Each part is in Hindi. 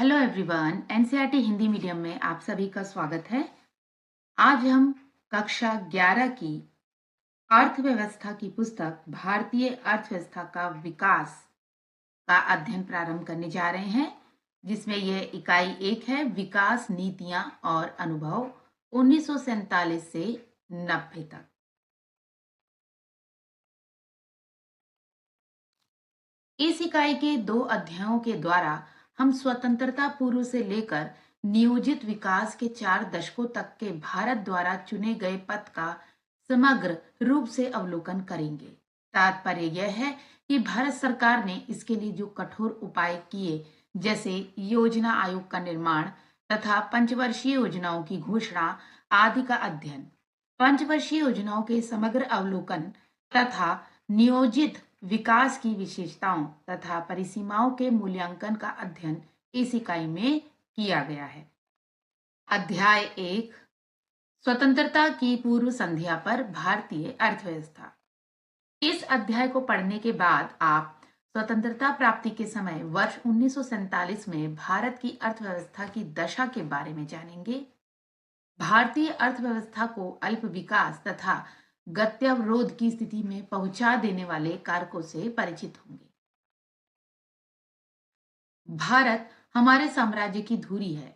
Hello everyone, NCERT Hindi medium में आप सभी का स्वागत है। आज हम कक्षा 11 की अर्थव्यवस्था की पुस्तक भारतीय अर्थव्यवस्था का विकास का अध्ययन प्रारंभ करने जा रहे हैं, जिसमें यह इकाई 1 है, विकास नीतियां और अनुभव 1947 से 90 तक। इस इकाई के 2 अध्यायों के द्वारा हम स्वतंत्रता पूर्व से लेकर नियोजित विकास के 4 दशकों तक के भारत द्वारा चुने गए पथ का समग्र रूप से अवलोकन करेंगे। तात्पर्य यह है कि भारत सरकार ने इसके लिए जो कठोर उपाय किए, जैसे योजना आयोग का निर्माण तथा पंचवर्षीय योजनाओं की घोषणा आदि का अध्ययन, पंचवर्षीय योजनाओं के समग्र अवलोकन तथा नियोजित विकास की विशेषताओं तथा परिसीमाओं के मूल्यांकन का अध्ययन इस इकाई में किया गया है। अध्याय 1, स्वतंत्रता की पूर्व संध्या पर भारतीय अर्थव्यवस्था। इस अध्याय को पढ़ने के बाद आप स्वतंत्रता प्राप्ति के समय वर्ष 1947 में भारत की अर्थव्यवस्था की दशा के बारे में जानेंगे। भारतीय अर्थव्यवस्था को अल्प विकास तथा गत्यावरोध की स्थिति में पहुंचा देने वाले कारकों से परिचित होंगे। भारत हमारे साम्राज्य की धुरी है।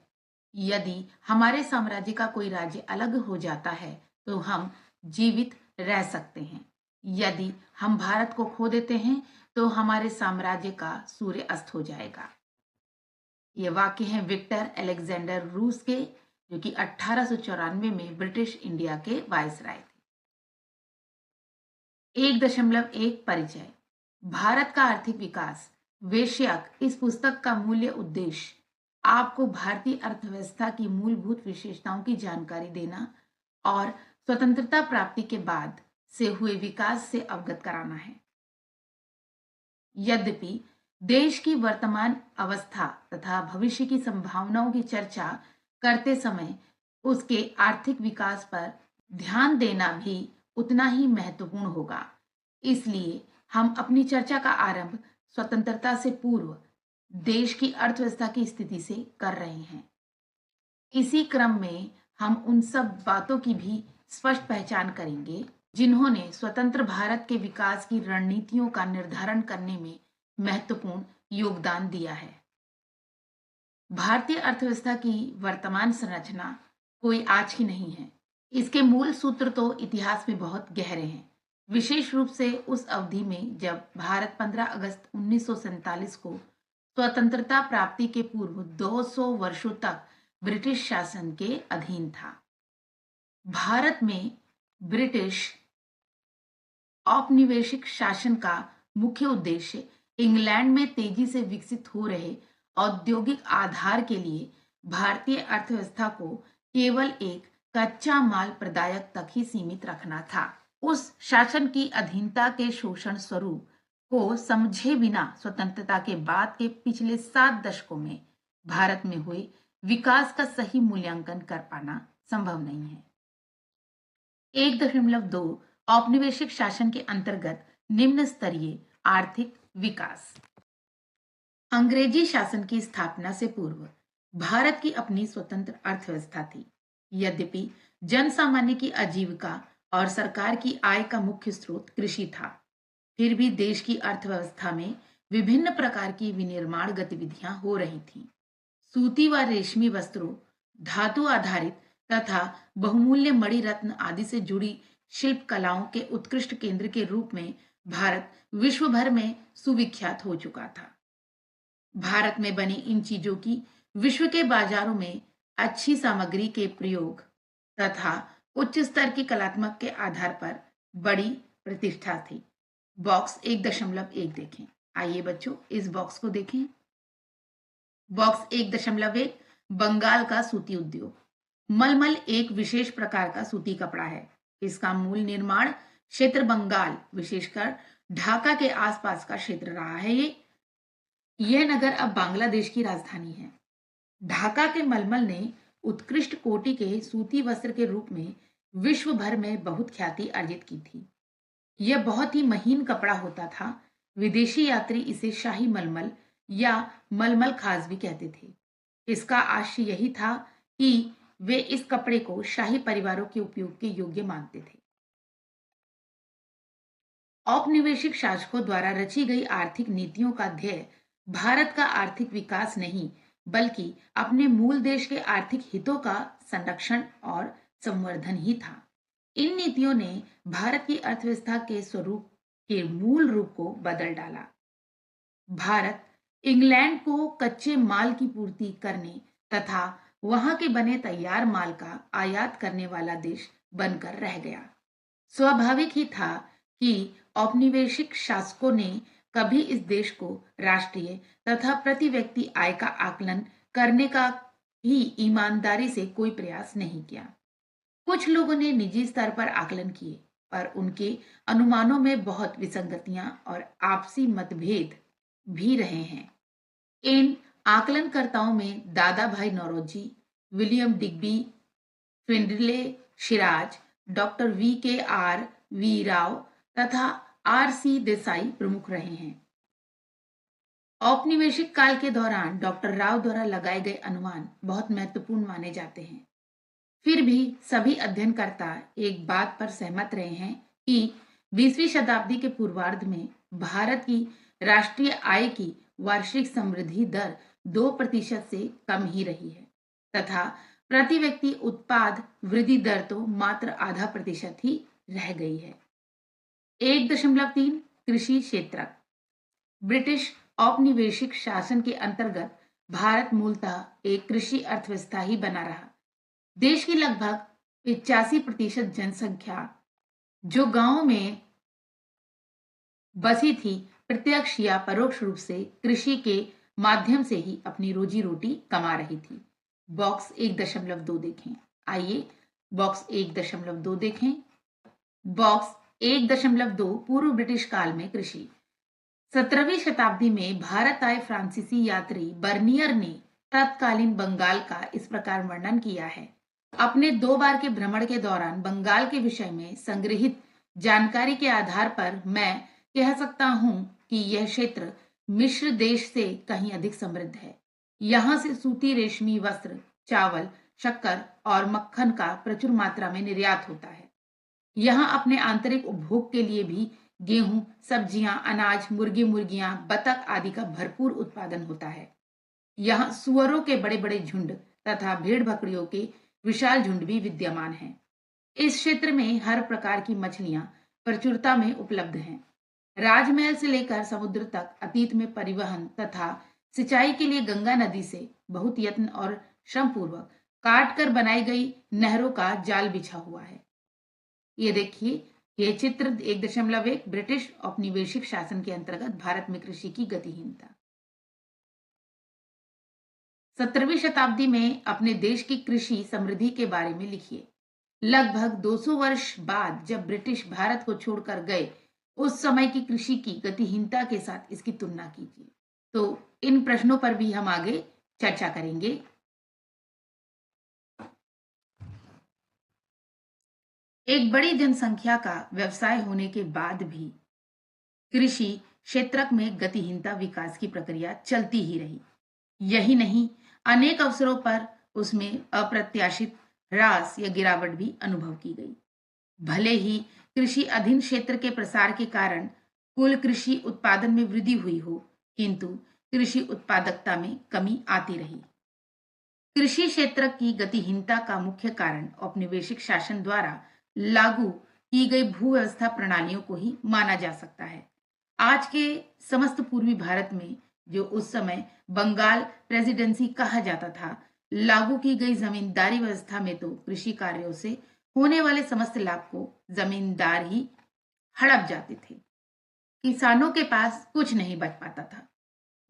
यदि हमारे साम्राज्य का कोई राज्य अलग हो जाता है तो हम जीवित रह सकते हैं। यदि हम भारत को खो देते हैं तो हमारे साम्राज्य का सूर्य अस्त हो जाएगा। ये वाक्य हैं विक्टर अलेक्जेंडर रूस के, जो कि 1894 में ब्रिटिश इंडिया के वायसराय थे। 1.1 परिचय। भारत का आर्थिक विकास शीर्षक इस पुस्तक का मूल्य उद्देश्य आपको भारतीय अर्थव्यवस्था की मूलभूत विशेषताओं की जानकारी देना और स्वतंत्रता प्राप्ति के बाद से हुए विकास से अवगत कराना है। यद्यपि देश की वर्तमान अवस्था तथा भविष्य की संभावनाओं की चर्चा करते समय उसके आर्थिक विकास पर ध्यान देना भी उतना ही महत्वपूर्ण होगा। इसलिए हम अपनी चर्चा का आरंभ स्वतंत्रता से पूर्व देश की अर्थव्यवस्था की स्थिति से कर रहे हैं। इसी क्रम में हम उन सब बातों की भी स्पष्ट पहचान करेंगे जिन्होंने स्वतंत्र भारत के विकास की रणनीतियों का निर्धारण करने में महत्वपूर्ण योगदान दिया है। भारतीय अर्थव्यवस्था की वर्तमान संरचना कोई आज की नहीं है। इसके मूल सूत्र तो इतिहास में बहुत गहरे हैं, विशेष रूप से उस अवधि में जब भारत 15 अगस्त 1947 को स्वतंत्रता प्राप्ति के पूर्व 200 वर्षों तक ब्रिटिश शासन के अधीन था। भारत में ब्रिटिश औपनिवेशिक शासन का मुख्य उद्देश्य इंग्लैंड में तेजी से विकसित हो रहे औद्योगिक आधार के लिए भारतीय अर्थव्यवस्था को केवल एक कच्चा माल प्रदायक तक ही सीमित रखना था। उस शासन की अधीनता के शोषण स्वरूप को समझे बिना स्वतंत्रता के बाद के पिछले 7 दशकों में भारत में हुए विकास का सही मूल्यांकन कर पाना संभव नहीं है। 1.2 औपनिवेशिक शासन के अंतर्गत निम्न स्तरीय आर्थिक विकास। अंग्रेजी शासन की स्थापना से पूर्व भारत की अपनी स्वतंत्र अर्थव्यवस्था थी। यद्यपि जन सामान्य की आजीविका और सरकार की आय का मुख्य स्रोत कृषि था, फिर भी देश की अर्थव्यवस्था में विभिन्न प्रकार की विनिर्माण गतिविधियां हो रही थीं। सूती व रेशमी वस्त्रों, धातु आधारित तथा बहुमूल्य मणि रत्न आदि से जुड़ी शिल्प कलाओं के उत्कृष्ट केंद्र के रूप में भारत विश्व भर में सुविख्यात हो चुका था। भारत में बनी इन चीजों की विश्व के बाजारों में अच्छी सामग्री के प्रयोग तथा उच्च स्तर की कलात्मक के आधार पर बड़ी प्रतिष्ठा थी। बॉक्स 1.1 देखें। आइए बच्चों, इस बॉक्स को देखें। बॉक्स 1.1 बंगाल का सूती उद्योग। मलमल एक विशेष प्रकार का सूती कपड़ा है। इसका मूल निर्माण क्षेत्र बंगाल, विशेषकर ढाका के आसपास का क्षेत्र रहा है। यह नगर अब बांग्लादेश की राजधानी है। ढाका के मलमल ने उत्कृष्ट कोटि के सूती वस्त्र के रूप में विश्व भर में बहुत ख्याति अर्जित की थी। यह बहुत ही महीन कपड़ा होता था। विदेशी यात्री इसे शाही मलमल या मलमल खास भी कहते थे। इसका आशय यही था कि वे इस कपड़े को शाही परिवारों के उपयोग के योग्य मानते थे। औपनिवेशिक शासकों द्वारा रची गई आर्थिक नीतियों का ध्येय भारत का आर्थिक विकास नहीं, बल्कि अपने मूल देश के आर्थिक हितों का संरक्षण और संवर्धन ही था। इन नीतियों ने भारत की अर्थव्यवस्था के स्वरूप के मूल रूप को बदल डाला। भारत इंग्लैंड को कच्चे माल की पूर्ति करने तथा वहां के बने तैयार माल का आयात करने वाला देश बनकर रह गया। स्वाभाविक ही था कि औपनिवेशिक शासकों ने कभी इस देश को राष्ट्रीय तथा प्रति व्यक्ति आय का आकलन करने का ही ईमानदारी से कोई प्रयास नहीं किया। कुछ लोगों ने निजी स्तर पर आकलन किए, पर उनके अनुमानों में बहुत विसंगतियां और आपसी मतभेद भी रहे हैं। इन आकलनकर्ताओं में Dadabhai Naoroji, William Digby, Findlay Shirras, doctor V Rao तथा आर.सी. देसाई प्रमुख रहे हैं। औपनिवेशिक काल के दौरान डॉक्टर राव द्वारा लगाए गए अनुमान बहुत महत्वपूर्ण माने जाते हैं। फिर भी सभी अध्ययनकर्ता एक बात पर सहमत रहे हैं कि 20वीं शताब्दी के पूर्वार्ध में भारत की राष्ट्रीय आय की वार्षिक समृद्धि दर 2% से कम ही रही है तथा प्रति व्यक्ति उत्पाद वृद्धि दर तो मात्र 0.5% ही रह गई है। 1.3 कृषि क्षेत्र। ब्रिटिश औपनिवेशिक शासन के अंतर्गत भारत मूलतः एक कृषि अर्थव्यवस्था ही बना रहा। देश की लगभग 85% जनसंख्या जो गांवों में बसी थी, प्रत्यक्ष या परोक्ष रूप से कृषि के माध्यम से ही अपनी रोजी रोटी कमा रही थी। बॉक्स 1.2 देखें। आइए बॉक्स 1.2 देखें। बॉक्स 1.2 पूर्व ब्रिटिश काल में कृषि। 17वीं शताब्दी में भारत आए फ्रांसीसी यात्री बर्नियर ने तत्कालीन बंगाल का इस प्रकार वर्णन किया है। अपने 2 बार के भ्रमण के दौरान बंगाल के विषय में संग्रहित जानकारी के आधार पर मैं कह सकता हूं कि यह क्षेत्र मिस्र देश से कहीं अधिक समृद्ध है। यहाँ से सूती रेशमी वस्त्र, चावल, शक्कर और मक्खन का प्रचुर मात्रा में निर्यात होता है। यहाँ अपने आंतरिक उपभोग के लिए भी गेहूं, सब्जियां, अनाज, मुर्गी मुर्गियां, बतख आदि का भरपूर उत्पादन होता है। यहाँ सुअरों के बड़े बड़े झुंड तथा भेड़ बकरियों के विशाल झुंड भी विद्यमान हैं। इस क्षेत्र में हर प्रकार की मछलियां प्रचुरता में उपलब्ध हैं। राजमहल से लेकर समुद्र तक अतीत में परिवहन तथा सिंचाई के लिए गंगा नदी से बहुत यत्न और श्रम पूर्वक काट कर बनाई गई नहरों का जाल बिछा हुआ है। ये देखिए, ये चित्र 1.1 ब्रिटिश औपनिवेशिक शासन के अंतर्गत भारत में कृषि की गतिहीनता। 17वीं शताब्दी में अपने देश की कृषि समृद्धि के बारे में लिखिए। लगभग 200 वर्ष बाद जब ब्रिटिश भारत को छोड़कर गए, उस समय की कृषि की गतिहीनता के साथ इसकी तुलना कीजिए। तो इन प्रश्नों पर भी हम आगे चर्चा करेंगे। एक बड़ी जनसंख्या का व्यवसाय होने के बाद भी कृषि क्षेत्र में गतिहीनता विकास की प्रक्रिया चलती ही रही। यही नहीं, अनेक अवसरों पर उसमें अप्रत्याशित ह्रास या गिरावट भी अनुभव की गई। भले ही कृषि अधीन क्षेत्र के प्रसार के कारण कुल कृषि उत्पादन में वृद्धि हुई हो, किंतु कृषि उत्पादकता में कमी आती रही। कृषि क्षेत्र की गतिहीनता का मुख्य कारण औपनिवेशिक शासन द्वारा लागू की गई भूव्यवस्था प्रणालियों को ही माना जा सकता है। आज के समस्त पूर्वी भारत में, जो उस समय बंगाल प्रेसिडेंसी कहा जाता था, लागू की गई जमींदारी व्यवस्था में तो कृषि कार्यों से होने वाले समस्त लाभ को जमींदार ही हड़प जाते थे। किसानों के पास कुछ नहीं बच पाता था।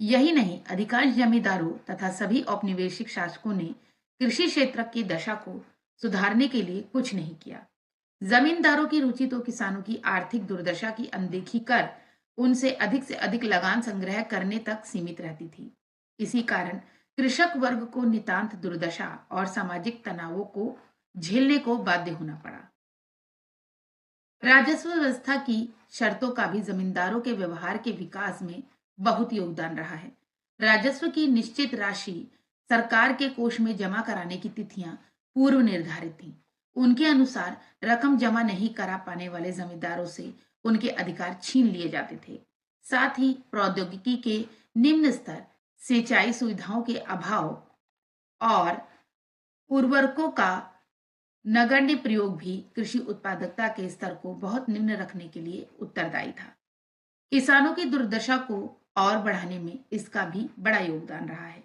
यही नहीं, अधिकांश जमींदारों तथा सभी औपनिवेशिक शासकों ने कृषि क्षेत्र की दशा को सुधारने के लिए कुछ नहीं किया। जमींदारों की रुचि तो किसानों की आर्थिक दुर्दशा की अनदेखी कर उनसे अधिक लगान संग्रह करने तक सीमित रहती थी। इसी कारण कृषक वर्ग को नितांत दुर्दशा और सामाजिक तनावों को झेलने को बाध्य होना पड़ा। राजस्व व्यवस्था की शर्तों का भी जमींदारों के व्यवहार के विकास में बहुत योगदान रहा है। राजस्व की निश्चित राशि सरकार के कोष में जमा कराने की तिथियां पूर्व निर्धारित थीं। उनके अनुसार रकम जमा नहीं करा पाने वाले जमींदारों से उनके अधिकार छीन लिए जाते थे। साथ ही प्रौद्योगिकी के निम्न स्तर, सिंचाई सुविधाओं के अभाव और उर्वरकों का नगण्य प्रयोग भी कृषि उत्पादकता के स्तर को बहुत निम्न रखने के लिए उत्तरदायी था। किसानों की दुर्दशा को और बढ़ाने में इसका भी बड़ा योगदान रहा है।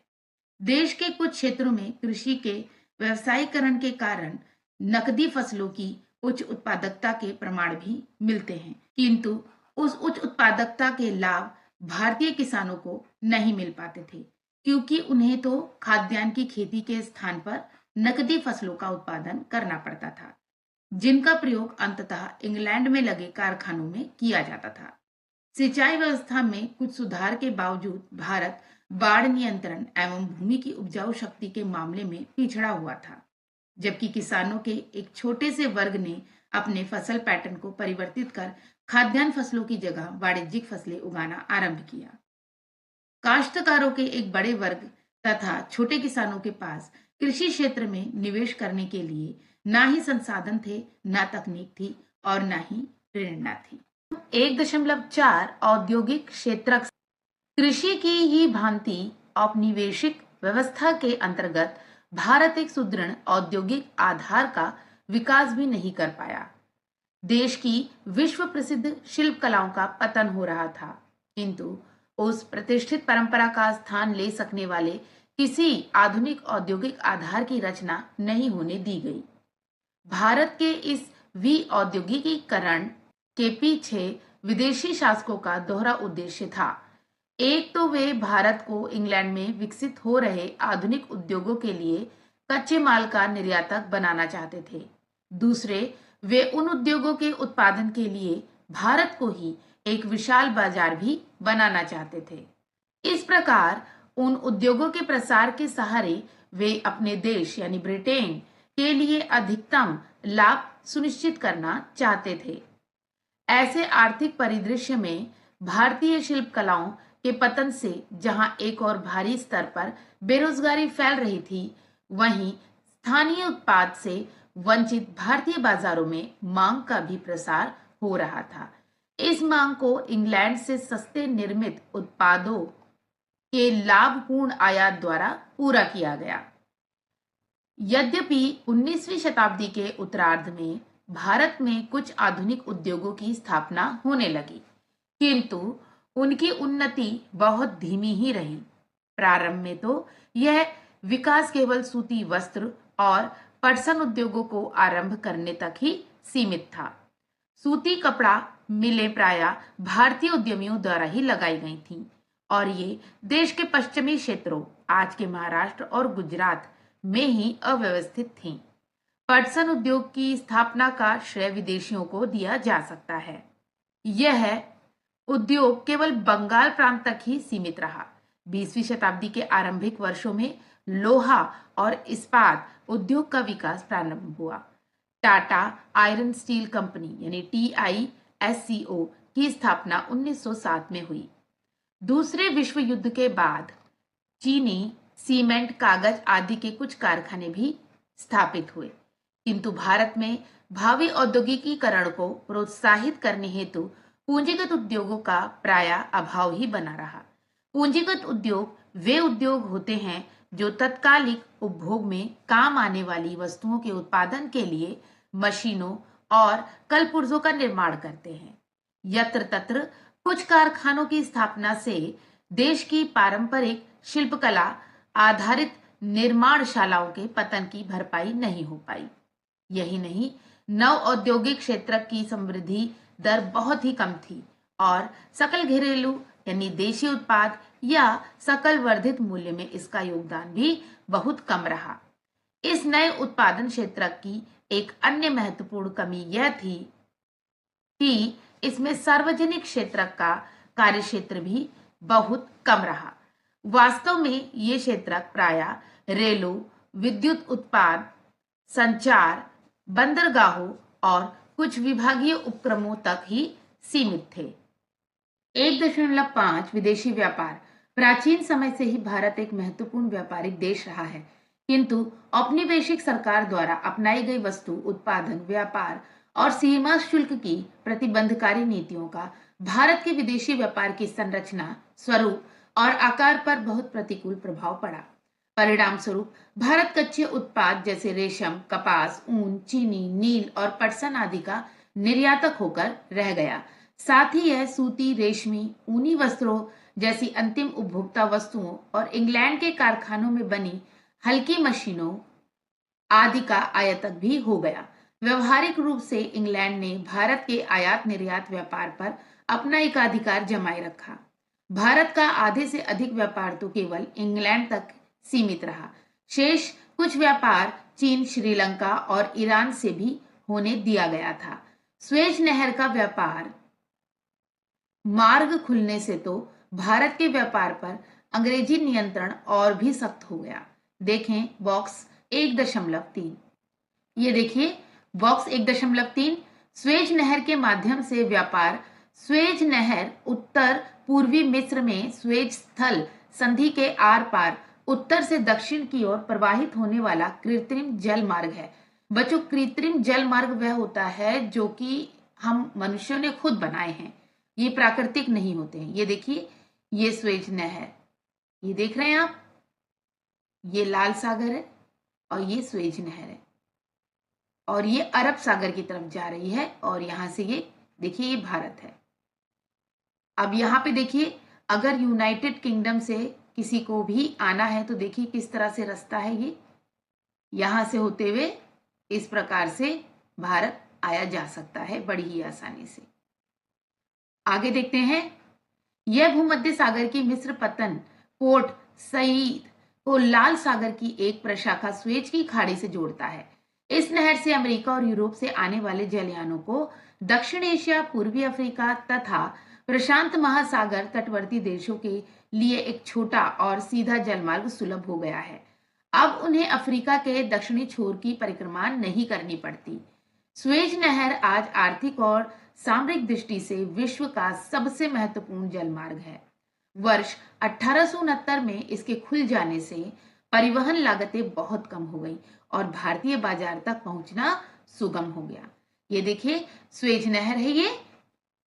देश के कुछ क्षेत्रों में कृषि के व्यवसायीकरण के कारण नकदी फसलों की उच्च उत्पादकता के प्रमाण भी मिलते हैं, किंतु उस उच्च उत्पादकता के लाभ भारतीय किसानों को नहीं मिल पाते थे, क्योंकि उन्हें तो खाद्यान्न की खेती के स्थान पर नकदी फसलों का उत्पादन करना पड़ता था, जिनका प्रयोग अंततः इंग्लैंड में लगे कारखानों में किया जाता था। सिंचाई व्यवस्था में कुछ सुधार के बावजूद भारत बाढ़ नियंत्रण एवं भूमि की उपजाऊ शक्ति के मामले में पिछड़ा हुआ था, जबकि किसानों के एक छोटे से वर्ग ने अपने फसल पैटर्न को परिवर्तित कर खाद्यान्न फसलों की जगह वाणिज्यिक फसलें उगाना आरंभ किया। काश्तकारों के एक बड़े वर्ग तथा छोटे किसानों के पास कृषि क्षेत्र में निवेश करने के लिए ना ही संसाधन थे, ना तकनीक थी और ना ही प्रेरणा थी। 1.4 औद्योगिक क्षेत्र कृषि की ही भांति औपनिवेशिक व्यवस्था के अंतर्गत भारत एक सुदृढ़ औद्योगिक आधार का विकास भी नहीं कर पाया। देश की विश्व प्रसिद्ध शिल्प कलाओं का पतन हो रहा था, किंतु उस प्रतिष्ठित परंपरा का स्थान ले सकने वाले किसी आधुनिक औद्योगिक आधार की रचना नहीं होने दी गई। भारत के इस विऔद्योगिकीकरण के पीछे विदेशी शासकों का दोहरा उद्देश्य था। एक तो वे भारत को इंग्लैंड में विकसित हो रहे आधुनिक उद्योगों के लिए कच्चे माल का निर्यातक बनाना चाहते थे। दूसरे, वे उन उद्योगों के उत्पादन के लिए भारत को ही एक विशाल बाजार भी बनाना चाहते थे। इस प्रकार उन उद्योगों के प्रसार के सहारे वे अपने देश यानी ब्रिटेन के लिए अधिकतम लाभ सुनिश्चित करना चाहते थे। ऐसे आर्थिक परिदृश्य में भारतीय शिल्प कलाओं के पतन से जहां एक और भारी स्तर पर बेरोजगारी फैल रही थी, वहीं स्थानीय उत्पाद से वंचित भारतीय बाजारों में मांग का भी प्रसार हो रहा था। इस मांग को इंग्लैंड से सस्ते निर्मित उत्पादों के लाभपूर्ण आयात द्वारा पूरा किया गया। यद्यपि 19वीं शताब्दी के उत्तरार्ध में भारत में कुछ आधुनिक उद्योगों की स्थापना होने लगी, किंतु उनकी उन्नति बहुत धीमी ही रही। प्रारंभ में तो यह विकास केवल सूती वस्त्र और पटसन उद्योगों को आरंभ करने तक ही सीमित था। सूती कपड़ा मिलें प्रायः भारतीय उद्यमियों द्वारा ही लगाई गई थीं और ये देश के पश्चिमी क्षेत्रों, आज के महाराष्ट्र और गुजरात में ही अव्यवस्थित थीं। पटसन उद्योग की स्थापना का श्रेय विदेशियों को दिया जा सकता है। यह उद्योग केवल बंगाल प्रांत तक ही सीमित रहा। 20वीं शताब्दी के आरंभिक वर्षों में लोहा और इस्पात उद्योग का विकास प्रारंभ हुआ। टाटा आयरन स्टील कंपनी यानी TISCO की स्थापना 1907 में हुई। दूसरे विश्व युद्ध के बाद चीनी सीमेंट, कागज आदि के कुछ कारखाने भी स्थापित हुए, किंतु भारत में भावी औद्योगिकीकरण को प्रोत्साहित करने हेतु पूंजीगत उद्योगों का प्रायः अभाव ही बना रहा। पूंजीगत उद्योग वे उद्योग होते हैं जो तत्कालिक उपभोग में काम आने वाली वस्तुओं के उत्पादन के लिए मशीनों और कलपुर्जों का निर्माण करते हैं। यत्र तत्र कुछ कारखानों की स्थापना से देश की पारंपरिक शिल्पकला आधारित निर्माणशालाओं के पतन की भरपाई नहीं हो पाई। यही नहीं, नव औद्योगिक क्षेत्र की समृद्धि दर बहुत ही कम थी और सकल घरेलू यानी देशी उत्पाद या सकल वर्धित मूल्य में इसका योगदान भी बहुत कम रहा। इस नए उत्पादन क्षेत्र की एक अन्य महत्वपूर्ण कमी यह थी कि इसमें सार्वजनिक क्षेत्र का कार्यक्षेत्र भी बहुत कम रहा। वास्तव में ये क्षेत्र प्रायः रेलों, विद्युत उत्पाद, संचार, बंदरगाहों और कुछ विभागीय उपक्रमों तक ही सीमित थे। 1.5 विदेशी व्यापार प्राचीन समय से ही भारत एक महत्वपूर्ण व्यापारिक देश रहा है, किंतु औपनिवेशिक सरकार द्वारा अपनाई गई वस्तु उत्पादन, व्यापार और सीमा शुल्क की प्रतिबंधकारी नीतियों का भारत के विदेशी व्यापार की संरचना, स्वरूप और आकार पर बहुत प्रतिकूल प्रभाव पड़ा। परिणाम स्वरूप भारत कच्चे उत्पाद जैसे रेशम, कपास, ऊन, चीनी, नील और पटसन आदि का निर्यातक होकर रह गया। साथ ही यह सूती, रेशमी, ऊनी वस्त्रों जैसी अंतिम उपभोक्ता वस्तुओं और इंग्लैंड के कारखानों में बनी हल्की मशीनों आदि का आयातक भी हो गया। व्यवहारिक रूप से इंग्लैंड ने भारत के आयात निर्यात व्यापार पर अपना एकाधिकार जमाए रखा। भारत का आधे से अधिक व्यापार तो केवल इंग्लैंड तक सीमित रहा। शेष कुछ व्यापार चीन, श्रीलंका और ईरान से भी होने दिया गया था। स्वेज नहर का व्यापार मार्ग खुलने से तो भारत के व्यापार पर अंग्रेजी नियंत्रण और भी सख्त हो गया। देखें बॉक्स 1.3। ये देखिए बॉक्स 1.3। स्वेज नहर के माध्यम से व्यापार। स्वेज नहर उत्तर पूर्वी मिस्र में स्वेज स्थल संधि के आर पार उत्तर से दक्षिण की ओर प्रवाहित होने वाला कृत्रिम जल मार्ग है। बच्चों, कृत्रिम जल मार्ग वह होता है जो कि हम मनुष्यों ने खुद बनाए हैं, ये प्राकृतिक नहीं होते हैं। ये देखिए, ये स्वेज नहर, ये देख रहे हैं आप, ये लाल सागर है और ये स्वेज नहर है और ये अरब सागर की तरफ जा रही है और यहां से ये देखिए ये भारत है। अब यहां पे देखिए, अगर यूनाइटेड किंगडम से किसी को भी आना है तो देखिए किस तरह से रास्ता है। ये यहां से होते हुए इस प्रकार से भारत आया जा सकता है बड़ी ही आसानी से। आगे देखते हैं। यह भूमध्य सागर की मिस्र पतन पोर्ट सईद को लाल सागर की एक प्रशाखा स्वेज की खाड़ी से जोड़ता है। इस नहर से अमेरिका और यूरोप से आने वाले जलयानों को दक्षिण एशिया, पूर्वी अफ्रीका तथा प्रशांत महासागर तटवर्ती देशों के लिए एक छोटा और सीधा जलमार्ग सुलभ हो गया है। अब उन्हें अफ्रीका के दक्षिणी छोर की परिक्रमा नहीं करनी पड़ती। स्वेज नहर आज आर्थिक और सामरिक दृष्टि से विश्व का सबसे महत्वपूर्ण जलमार्ग है। वर्ष 1869 में इसके खुल जाने से परिवहन लागतें बहुत कम हो गई और भारतीय बाजार तक पहुंचना सुगम हो गया। ये देखिए स्वेज नहर है ये,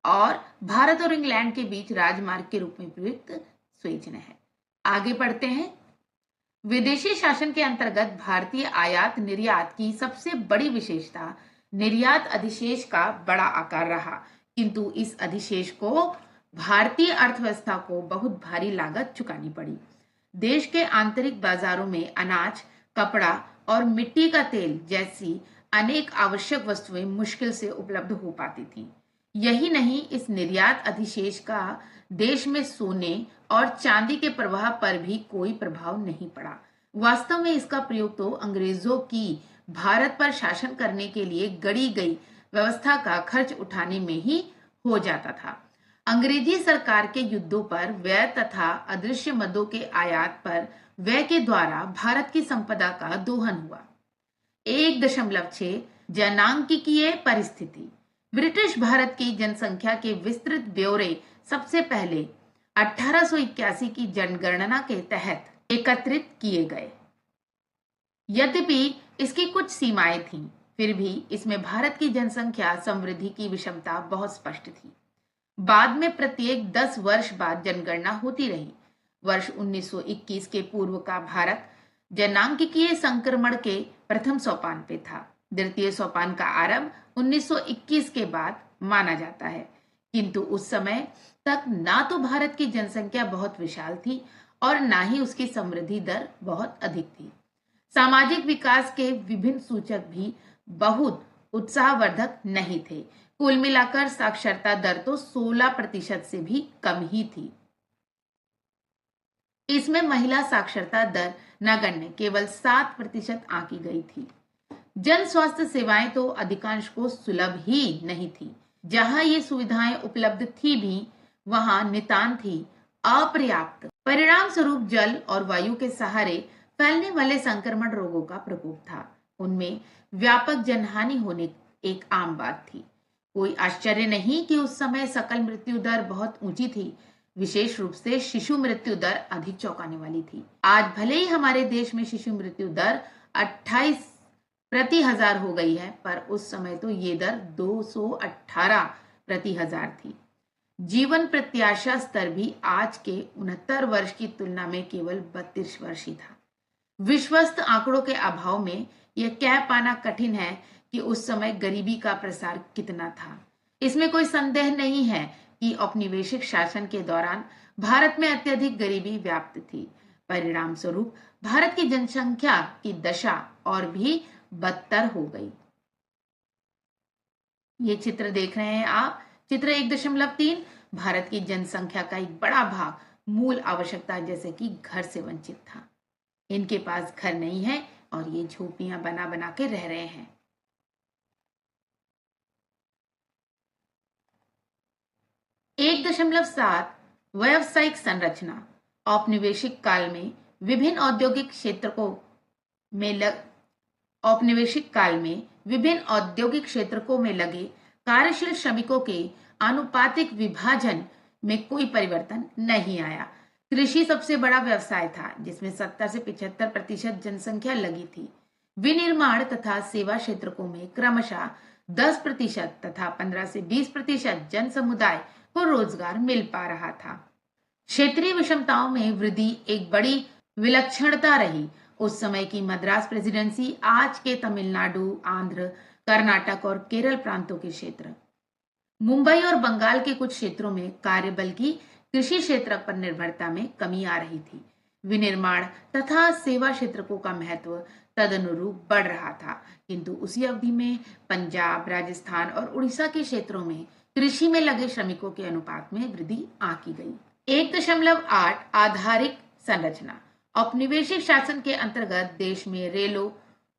और भारत और इंग्लैंड के बीच राजमार्ग के रूप में प्रयुक्त स्वेज नहर। आगे बढ़ते हैं। विदेशी शासन के अंतर्गत भारतीय आयात निर्यात की सबसे बड़ी विशेषता निर्यात अधिशेष का बड़ा आकार रहा, किंतु इस अधिशेष को भारतीय अर्थव्यवस्था को बहुत भारी लागत चुकानी पड़ी। देश के आंतरिक बाजारों में अनाज, कपड़ा और मिट्टी का तेल जैसी अनेक आवश्यक वस्तुएं मुश्किल से उपलब्ध हो पाती थी। यही नहीं, इस निर्यात अधिशेष का देश में सोने और चांदी के प्रवाह पर भी कोई प्रभाव नहीं पड़ा। वास्तव में इसका प्रयोग तो अंग्रेजों की भारत पर शासन करने के लिए गढ़ी गई व्यवस्था का खर्च उठाने में ही हो जाता था। अंग्रेजी सरकार के युद्धों पर व्यय तथा अदृश्य मदों के आयात पर व्यय के द्वारा भारत की संपदा का दोहन हुआ। 1.6 जनांकीय परिस्थिति। ब्रिटिश भारत की जनसंख्या के विस्तृत ब्यौरे सबसे पहले 1881 की जनगणना के तहत एकत्रित किए गए। यद्यपि इसकी कुछ सीमाएं थीं, फिर भी इसमें भारत की जनसंख्या समृद्धि की विषमता बहुत स्पष्ट थी। बाद में प्रत्येक 10 वर्ष बाद जनगणना होती रही। वर्ष 1921 के पूर्व का भारत जनांकीय संक्रमण के प्रथम सोपान पे था। द्वितीय सोपान का आरंभ 1921 के बाद माना जाता है, किंतु उस समय तक ना तो भारत की जनसंख्या बहुत विशाल थी और ना ही उसकी समृद्धि दर बहुत अधिक थी। सामाजिक विकास के विभिन्न सूचक भी बहुत उत्साहवर्धक नहीं थे। कुल मिलाकर साक्षरता दर तो 16% से भी कम ही थी। इसमें महिला साक्षरता दर नगण्य केवल 7% आंकी गई थी। जन स्वास्थ्य सेवाएं तो अधिकांश को सुलभ ही नहीं थी। जहां ये सुविधाएं उपलब्ध थी भी वहां नितांत थी अपर्याप्त। परिणाम स्वरूप जल और वायु के सहारे फैलने वाले संक्रमण रोगों का प्रकोप था। उनमें व्यापक जनहानि होने एक आम बात थी। कोई आश्चर्य नहीं कि उस समय सकल मृत्यु दर बहुत ऊंची थी। विशेष रूप से शिशु मृत्यु दर अधिक चौंकाने वाली थी। आज भले ही हमारे देश में शिशु मृत्यु दर 28 प्रति हजार हो गई है, पर उस समय तो ये दर 218 प्रति हजार थी। जीवन प्रत्याशा स्तर भी आज के 69 वर्ष की तुलना में केवल 32 वर्ष ही था। विश्वस्त आंकड़ों के अभाव में यह कह पाना कठिन है कि उस समय गरीबी का प्रसार कितना था। इसमें कोई संदेह नहीं है कि औपनिवेशिक शासन के दौरान भारत में अत्यधिक गरीबी व्याप्त थी। परिणाम स्वरूप भारत की जनसंख्या की दशा और भी बदतर हो गई। ये चित्र देख रहे हैं आप, चित्र 1.3। भारत की जनसंख्या का एक बड़ा भाग मूल आवश्यकता जैसे कि घर से वंचित था। इनके पास घर नहीं है और ये झोपड़ियां बना बना के रह रहे हैं। 1.7 व्यावसायिक संरचना। औपनिवेशिक काल में विभिन्न औद्योगिक क्षेत्रों में लगे कार्यशील श्रमिकों के आनुपातिक विभाजन में कोई परिवर्तन नहीं आया। कृषि सबसे बड़ा व्यवसाय था, जिसमें 70 से 75% जनसंख्या लगी थी। विनिर्माण तथा सेवा क्षेत्रों में क्रमशः 10% तथा 15 से 20% जन समुदाय को रोजगार मिल पा रहा था। क्षेत्रीय विषमताओं में वृद्धि एक बड़ी विलक्षणता रही। उस समय की मद्रास प्रेसिडेंसी आज के तमिलनाडु, आंध्र, कर्नाटक और केरल प्रांतों के क्षेत्र, मुंबई और बंगाल के कुछ क्षेत्रों में कार्यबल की कृषि क्षेत्र पर निर्भरता में कमी आ रही थी। विनिर्माण तथा सेवा क्षेत्रों का महत्व तदनुरूप बढ़ रहा था, किंतु उसी अवधि में पंजाब, राजस्थान और उड़ीसा के क्षेत्रों में कृषि में लगे श्रमिकों के अनुपात में वृद्धि आंकी गई। 1.8 आधारिक संरचना। औपनिवेशिक शासन के अंतर्गत देश में रेलों,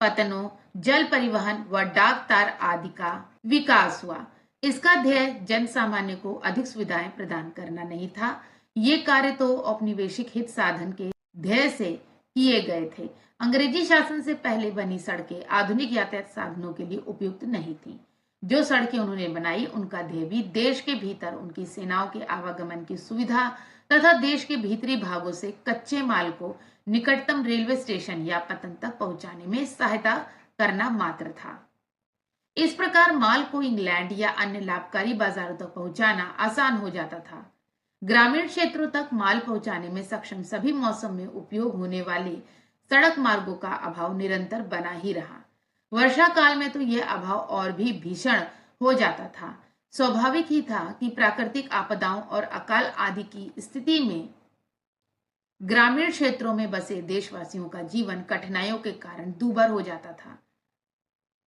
पतनों, जल परिवहन व डाक तार आदि का विकास हुआ। इसका ध्येय जन सामान्य को अधिक सुविधाएं प्रदान करना नहीं था। ये कार्य तो औपनिवेशिक हित साधन के ध्येय से किए गए थे। अंग्रेजी शासन से पहले बनी सड़कें आधुनिक यातायात साधनों के लिए उपयुक्त नहीं थी। जो सड़कें उन्होंने बनाई, उनका ध्येय भी देश के भीतर उनकी सेनाओं के आवागमन की सुविधा तथा देश के भीतरी भागों से कच्चे माल को निकटतम रेलवे स्टेशन या पतन तक पहुंचाने में सहायता करना मात्र था। इस प्रकार माल को इंग्लैंड या अन्य लाभकारी बाजारों तक पहुंचाना आसान हो जाता था। ग्रामीण क्षेत्रों तक माल पहुंचाने में सक्षम सभी मौसम में उपयोग होने वाले सड़क मार्गों का अभाव निरंतर बना ही रहा। वर्षा काल में तो यह अभाव और भी भीषण हो जाता था। स्वाभाविक ही था कि प्राकृतिक आपदाओं और अकाल आदि की स्थिति में ग्रामीण क्षेत्रों में बसे देशवासियों का जीवन कठिनाइयों के कारण दूभर हो जाता था।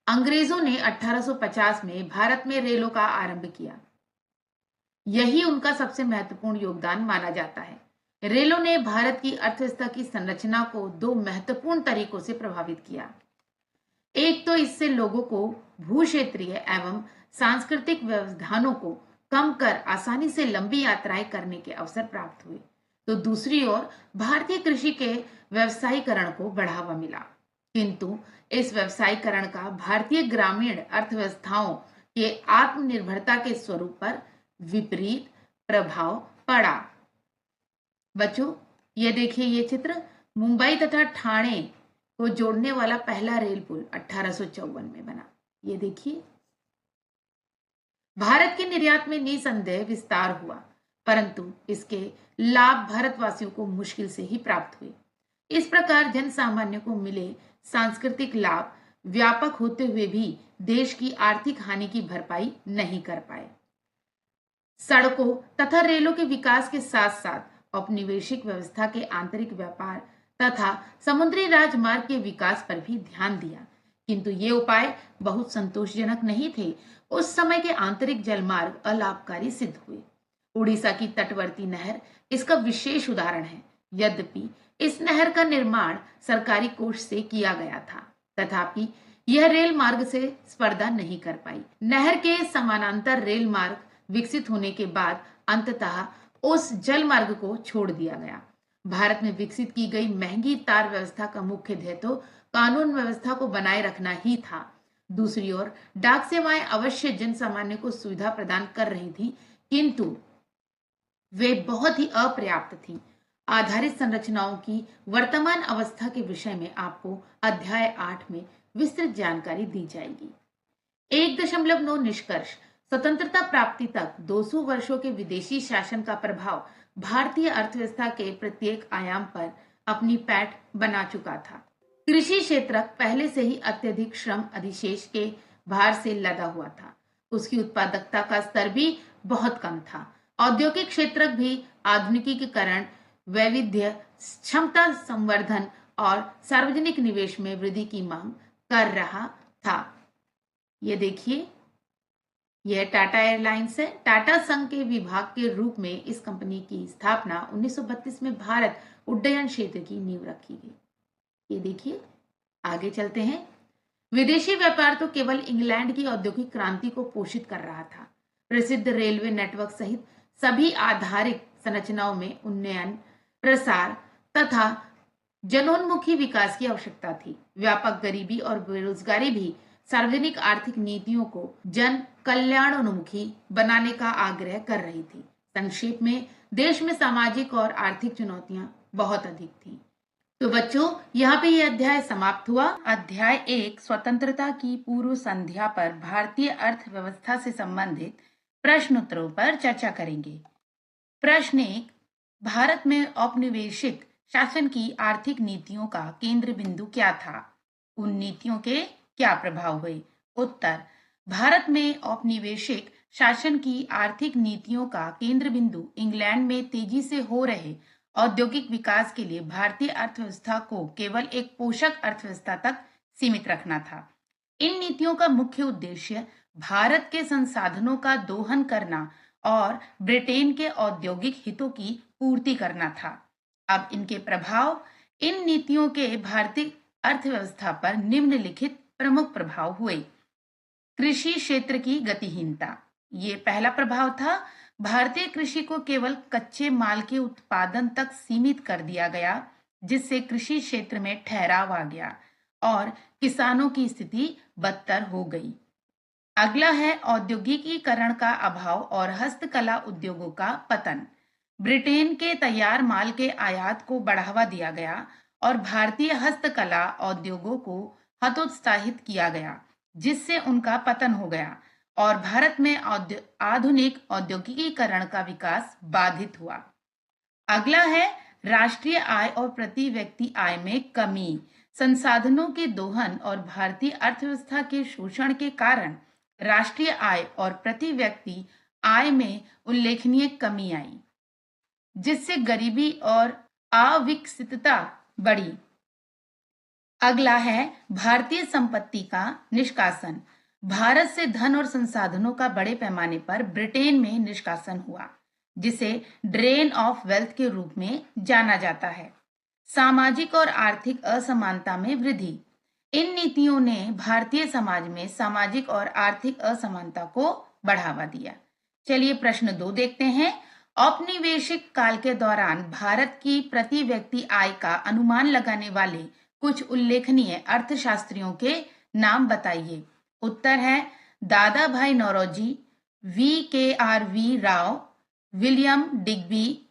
अंग्रेजों ने 1850 में भारत में रेलों का आरंभ किया। यही उनका सबसे महत्वपूर्ण योगदान माना जाता है। रेलों ने भारत की अर्थव्यवस्था की संरचना को दो महत्वपूर्ण तरीकों से प्रभावित किया। एक तो इससे लोगों को भू क्षेत्रीय एवं सांस्कृतिक व्यवधानों को कम कर आसानी से लंबी यात्राएं करने के अवसर प्राप्त हुए, तो दूसरी ओर भारतीय कृषि के व्यवसायीकरण को बढ़ावा मिला। किंतु इस व्यवसायीकरण का भारतीय ग्रामीण अर्थव्यवस्थाओं के आत्मनिर्भरता के स्वरूप पर विपरीत प्रभाव पड़ा। बच्चों, ये देखिए, ये चित्र मुंबई तथा ठाणे को जोड़ने वाला पहला रेल पुल 1854 में बना। ये देखिए, भारत के निर्यात में निसंदेह विस्तार हुआ, परंतु इसके लाभ भारतवासियों को मुश्किल से ही प्राप्त हुए। इस प्रकार जन सामान्य को मिले सांस्कृतिक लाभ व्यापक होते हुए भी देश की आर्थिक हानि की भरपाई नहीं कर पाए। सड़कों तथा रेलों के विकास के साथ साथ औपनिवेशिक व्यवस्था के आंतरिक व्यापार तथा समुद्री राजमार्ग के विकास पर भी ध्यान दिया, किंतु ये उपाय बहुत संतोषजनक नहीं थे। उस समय के आंतरिक जलमार्ग अलाभकारी सिद्ध हुए। उड़ीसा की तटवर्ती नहर इसका विशेष उदाहरण है। यद्यपि इस नहर का निर्माण सरकारी कोष से किया गया था, तथापि यह रेल मार्ग से स्पर्धा नहीं कर पाई। नहर के समानांतर रेल मार्ग विकसित होने के बाद अंततः उस जल मार्ग को छोड़ दिया गया। भारत में विकसित की गई महंगी तार व्यवस्था का मुख्य ध्येय तो कानून व्यवस्था को बनाए रखना ही था। दूसरी ओर डाक सेवाएं अवश्य जन सामान्य को सुविधा प्रदान कर रही थी, किंतु वे बहुत ही अपर्याप्त थी। आधारित संरचनाओं की वर्तमान अवस्था के विषय में आपको अध्याय 8 में विस्तृत जानकारी दी जाएगी। 1.9 निष्कर्ष। स्वतंत्रता प्राप्ति तक 200 वर्षों के विदेशी शासन का प्रभाव भारतीय अर्थव्यवस्था के प्रत्येक आयाम पर अपनी पैठ बना चुका था। कृषि क्षेत्र पहले से ही अत्यधिक श्रम अधिशेष के भार से लदा हुआ था। उसकी उत्पादकता का स्तर भी बहुत कम था। औद्योगिक क्षेत्र भी आधुनिकीकरण, वैविध्य, क्षमता संवर्धन और सार्वजनिक निवेश में वृद्धि की मांग कर रहा था। ये देखिए, यह टाटा एयरलाइंस है। टाटा संघ के विभाग के रूप में इस कंपनी की स्थापना 1932 में भारत उड्डयन क्षेत्र की नींव रखी गई। ये देखिए, आगे चलते हैं। विदेशी व्यापार तो केवल इंग्लैंड की औद्योगिक क्रांति को पोषित कर रहा था। प्रसिद्ध रेलवे नेटवर्क सहित सभी आधारिक संरचनाओं में उन्नयन, प्रसार तथा जनोन्मुखी विकास की आवश्यकता थी। व्यापक गरीबी और बेरोजगारी भी सार्वजनिक आर्थिक नीतियों को जन कल्याणोन्मुखी बनाने का आग्रह कर रही थी। संक्षेप में, देश में सामाजिक और आर्थिक चुनौतियां बहुत अधिक थी। तो बच्चों, यहाँ पे ये अध्याय समाप्त हुआ। अध्याय 1 स्वतंत्रता की पूर्व संध्या पर भारतीय अर्थव्यवस्था से संबंधित प्रश्न उत्तरों पर चर्चा करेंगे। प्रश्न 1, भारत में औपनिवेशिक शासन की आर्थिक नीतियों का केंद्र बिंदु क्या था? उन नीतियों के क्या प्रभाव हुए? उत्तर, भारत में औपनिवेशिक शासन की आर्थिक नीतियों का केंद्र बिंदु इंग्लैंड में तेजी से हो रहे औद्योगिक विकास के लिए भारतीय अर्थव्यवस्था को केवल एक पोषक अर्थव्यवस्था तक सीमित रखना था। इन नीतियों का मुख्य उद्देश्य भारत के संसाधनों का दोहन करना और ब्रिटेन के औद्योगिक हितों की पूर्ति करना था। अब इनके प्रभाव। इन नीतियों के भारतीय अर्थव्यवस्था पर निम्नलिखित प्रमुख प्रभाव हुए। कृषि क्षेत्र की गतिहीनता, ये पहला प्रभाव था। भारतीय कृषि को केवल कच्चे माल के उत्पादन तक सीमित कर दिया गया, जिससे कृषि क्षेत्र में ठहराव आ गया और किसानों की स्थिति बदतर हो गई। अगला है औद्योगिकीकरण का अभाव और हस्तकला उद्योगों का पतन। ब्रिटेन के तैयार माल के आयात को बढ़ावा दिया गया और भारतीय हस्तकला उद्योगों को हतोत्साहित किया गया, जिससे उनका पतन हो गया और भारत में आधुनिक औद्योगिकीकरण का विकास बाधित हुआ। अगला है राष्ट्रीय आय और प्रति व्यक्ति आय में कमी। संसाधनों के दोहन और भारतीय अर्थव्यवस्था के शोषण के कारण राष्ट्रीय आय और प्रति व्यक्ति आय में उल्लेखनीय कमी आई, जिससे गरीबी और अविकसितता बढ़ी। अगला है भारतीय संपत्ति का निष्कासन। भारत से धन और संसाधनों का बड़े पैमाने पर ब्रिटेन में निष्कासन हुआ, जिसे ड्रेन ऑफ वेल्थ के रूप में जाना जाता है। सामाजिक और आर्थिक असमानता में वृद्धि। इन नीतियों ने भारतीय समाज में सामाजिक और आर्थिक असमानता को बढ़ावा दिया। चलिए प्रश्न 2 देखते हैं। औपनिवेशिक काल के दौरान भारत की प्रति व्यक्ति आय का अनुमान लगाने वाले कुछ उल्लेखनीय अर्थशास्त्रियों के नाम बताइए। उत्तर है Dadabhai Naoroji, VKRV Rao, William Digby,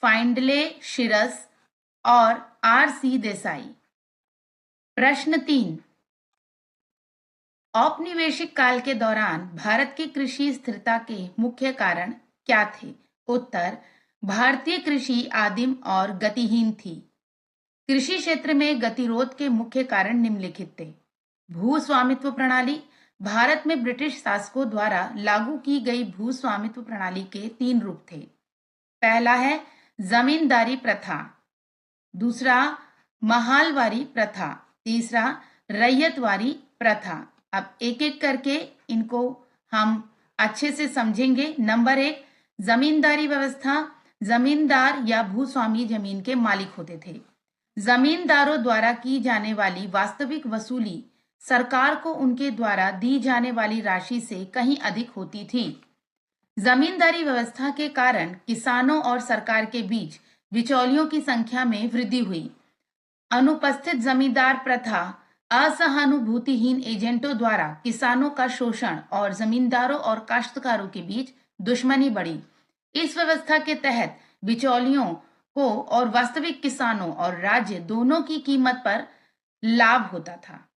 Findlay Shirras और RC देसाई। प्रश्न 3, औपनिवेशिक काल के दौरान भारत की कृषि स्थिरता के मुख्य कारण क्या थे? उत्तर, भारतीय कृषि आदिम और गतिहीन थी। कृषि क्षेत्र में गतिरोध के मुख्य कारण निम्नलिखित थे। भू स्वामित्व प्रणाली। भारत में ब्रिटिश शासकों द्वारा लागू की गई भू स्वामित्व प्रणाली के 3 रूप थे। पहला है जमींदारी प्रथा, दूसरा महालवारी प्रथा, तीसरा रैयतवारी प्रथा। अब एक एक करके इनको हम अच्छे से समझेंगे। नंबर 1, जमींदारी व्यवस्था। जमींदार या भूस्वामी जमीन के मालिक होते थे। जमींदारों द्वारा की जाने वाली वास्तविक वसूली सरकार को उनके द्वारा दी जाने वाली राशि से कहीं अधिक होती थी। जमींदारी व्यवस्था के कारण किसानों और सरकार के बीच बिचौलियों की संख्या में वृद्धि हुई। अनुपस्थित जमींदार प्रथा, असहानुभूतिहीन एजेंटों द्वारा किसानों का शोषण और जमींदारों और काश्तकारों के बीच दुश्मनी बढ़ी। इस व्यवस्था के तहत बिचौलियों को और वास्तविक किसानों और राज्य दोनों की कीमत पर लाभ होता था।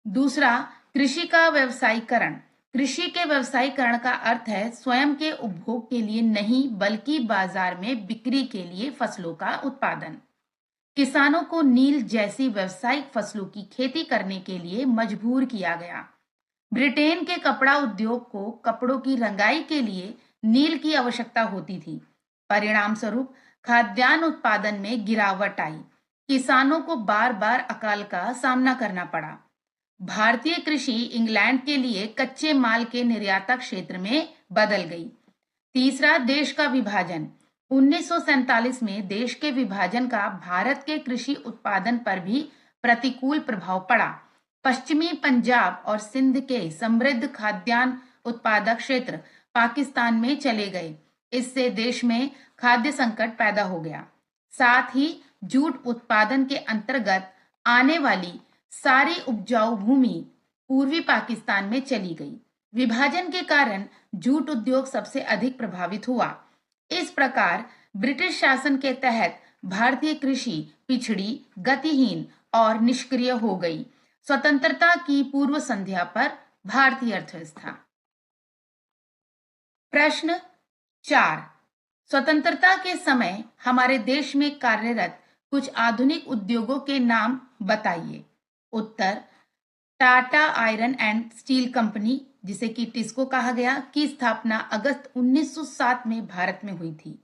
दूसरा, कृषि का व्यवसायीकरण। कृषि के व्यवसायीकरण का अर्थ है स्वयं के उपभोग के लिए नहीं बल्कि बाजार में बिक्री के लिए फसलों का उत्पादन। किसानों को नील जैसी व्यावसायिक फसलों की खेती करने के लिए मजबूर किया गया। ब्रिटेन के कपड़ा उद्योग को कपड़ों की रंगाई के लिए नील की आवश्यकता होती थी। परिणाम स्वरूप खाद्यान्न उत्पादन में गिरावट आई। किसानों को बार बार अकाल का सामना करना पड़ा। भारतीय कृषि इंग्लैंड के लिए कच्चे माल के निर्यातक क्षेत्र में बदल गई। तीसरा, देश का विभाजन। 1947 में देश के विभाजन का भारत के कृषि उत्पादन पर भी प्रतिकूल प्रभाव पड़ा। पश्चिमी पंजाब और सिंध के समृद्ध खाद्यान्न उत्पादक क्षेत्र पाकिस्तान में चले गए। इससे देश में खाद्य संकट पैदा हो गया। साथ ही जूट उत्पादन के अंतर्गत आने वाली सारी उपजाऊ भूमि पूर्वी पाकिस्तान में चली गई। विभाजन के कारण जूट उद्योग सबसे अधिक प्रभावित हुआ। इस प्रकार ब्रिटिश शासन के तहत भारतीय कृषि पिछड़ी, गतिहीन और निष्क्रिय हो गई। स्वतंत्रता की पूर्व संध्या पर भारतीय अर्थव्यवस्था। प्रश्न 4, स्वतंत्रता के समय हमारे देश में कार्यरत कुछ आधुनिक उद्योगों के नाम बताइए। उत्तर, Tata iron and steel company, जिसे कि टिस्को कहा गया, की स्थापना अगस्त 1907 में भारत में हुई थी।